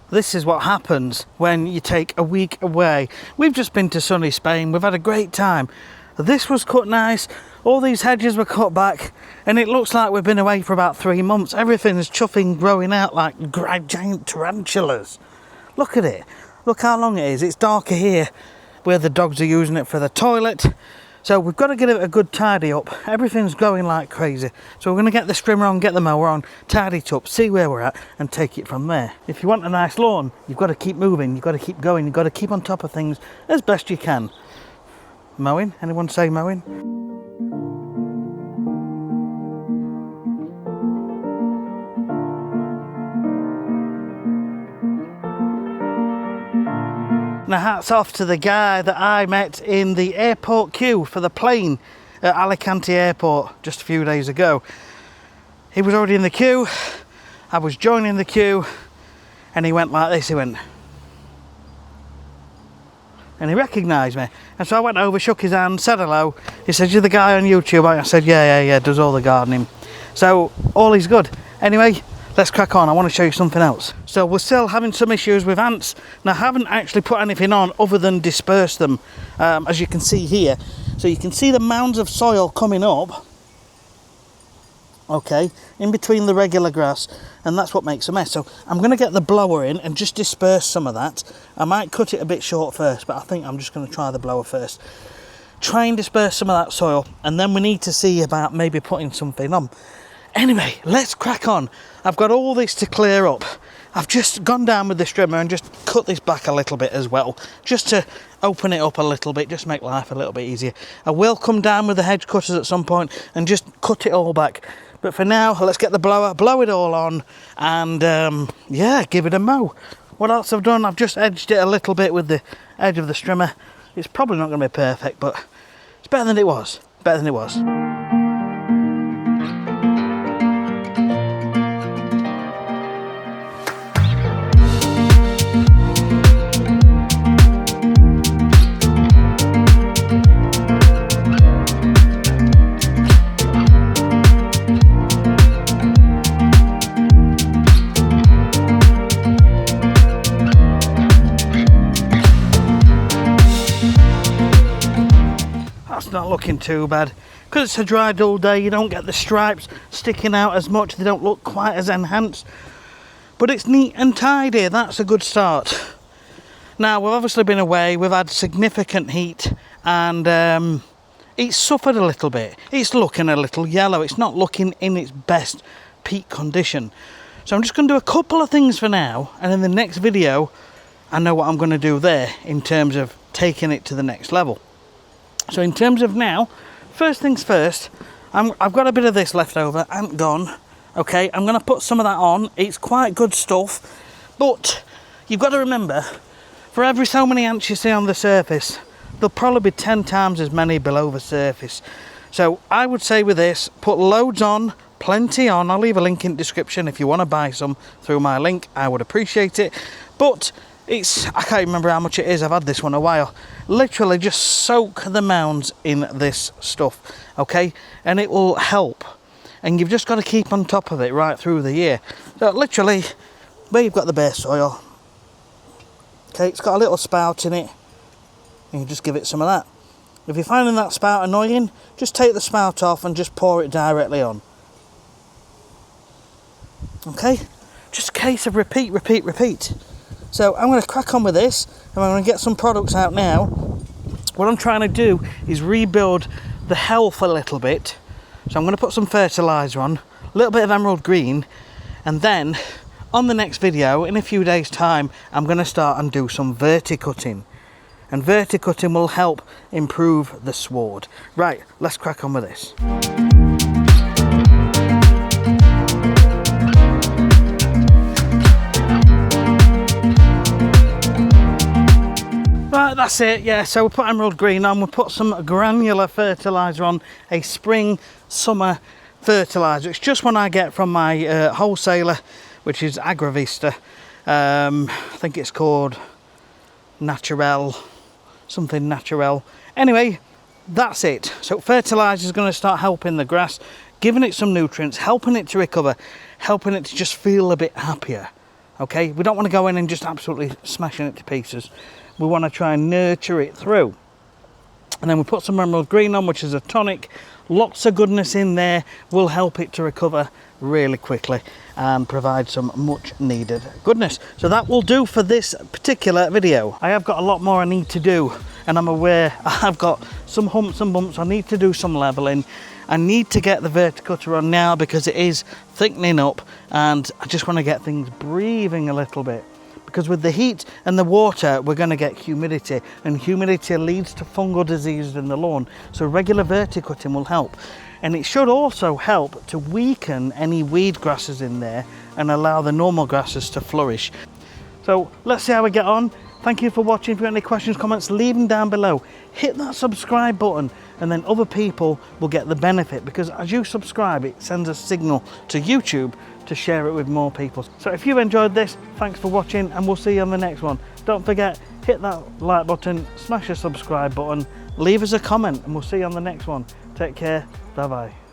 This is what happens when you take a week away. We've just been to sunny Spain, we've had a great time. This was cut nice, all these hedges were cut back, and it looks like we've been away for about 3 months. Everything's chuffing, growing out like giant tarantulas. Look at it, look how long it is. It's darker here where the dogs are using it for the toilet. So we've got to get it a good tidy up. Everything's going like crazy. So we're going to get the strimmer on, get the mower on, tidy it up, see where we're at and take it from there. If you want a nice lawn, you've got to keep moving, you've got to keep going, you've got to keep on top of things as best you can. Mowing? Anyone say mowing? Now hats off to the guy that I met in the airport queue for the plane at Alicante Airport just a few days ago. He was already in the queue, I was joining the queue, and he went like this, he went. And he recognised me. And so I went over, shook his hand, said hello. He said, "You're the guy on YouTube?" I said, yeah, does all the gardening. So all is good. Anyway, let's crack on. I want to show you something else. So we're still having some issues with ants. Now I haven't actually put anything on other than disperse them, as you can see here. So you can see the mounds of soil coming up, okay, in between the regular grass, and that's what makes a mess. So I'm going to get the blower in and just disperse some of that. I might cut it a bit short first, but I think I'm just going to try the blower first. Try and disperse some of that soil, and then we need to see about maybe putting something on. Anyway, let's crack on. I've got all this to clear up. I've just gone down with the strimmer and just cut this back a little bit as well, just to open it up a little bit, just make life a little bit easier. I will come down with the hedge cutters at some point and just cut it all back. But for now, let's get the blower, blow it all on, and yeah, give it a mow. What else I've done? I've just edged it a little bit with the edge of the strimmer. It's probably not going to be perfect, but it's better than it was. Better than it was. Not looking too bad because it's a dry dull day. You don't get the stripes sticking out as much, they don't look quite as enhanced, but it's neat and tidy. That's a good start. Now we've obviously been away, we've had significant heat, and it's suffered a little bit. It's looking a little yellow, it's not looking in its best peak condition. So I'm just going to do a couple of things for now, and in the next video I know what I'm going to do there in terms of taking it to the next level. So in terms of now, first things first, I've got a bit of this left over, ant gone. Okay, I'm going to put some of that on. It's quite good stuff, but you've got to remember, for every so many ants you see on the surface, there'll probably be 10 times as many below the surface. So I would say with this, put loads on, plenty on. I'll leave a link in the description if you want to buy some through my link. I would appreciate it. But I can't remember how much it is. I've had this one a while. Literally just soak the mounds in this stuff, okay, and it will help. And you've just got to keep on top of it right through the year. So literally, where you've got the bare soil, okay, it's got a little spout in it, and you just give it some of that. If you're finding that spout annoying, just take the spout off and just pour it directly on. Okay, just a case of repeat. So I'm going to crack on with this, and I'm going to get some products out now. What I'm trying to do is rebuild the health a little bit. So I'm going to put some fertiliser on, a little bit of emerald green, and then on the next video, in a few days' time, I'm going to start and do some verticutting. And verticutting will help improve the sward. Right, let's crack on with this. Right, that's it, yeah, so we'll put emerald green on, we'll put some granular fertiliser on, a spring summer fertiliser. It's just one I get from my wholesaler, which is Agravista. I think it's called Naturel, something Naturel. Anyway, that's it. So fertiliser is going to start helping the grass, giving it some nutrients, helping it to recover, helping it to just feel a bit happier. Okay, we don't want to go in and just absolutely smashing it to pieces. We want to try and nurture it through. And then we put some emerald green on, which is a tonic. Lots of goodness in there will help it to recover really quickly and provide some much needed goodness. So that will do for this particular video. I have got a lot more I need to do, and I'm aware I've got some humps and bumps. I need to do some leveling. I need to get the verticutter on now because it is thickening up, and I just want to get things breathing a little bit. Because with the heat and the water, we're going to get humidity, and humidity leads to fungal diseases in the lawn. So regular verticutting will help. And it should also help to weaken any weed grasses in there and allow the normal grasses to flourish. So let's see how we get on. Thank you for watching. If you've got any questions, comments, leave them down below. Hit that subscribe button, and then other people will get the benefit, because as you subscribe, it sends a signal to YouTube to share it with more people. So if you've enjoyed this, thanks for watching, and we'll see you on the next one. Don't forget, hit that like button, smash the subscribe button, leave us a comment, and we'll see you on the next one. Take care. Bye bye.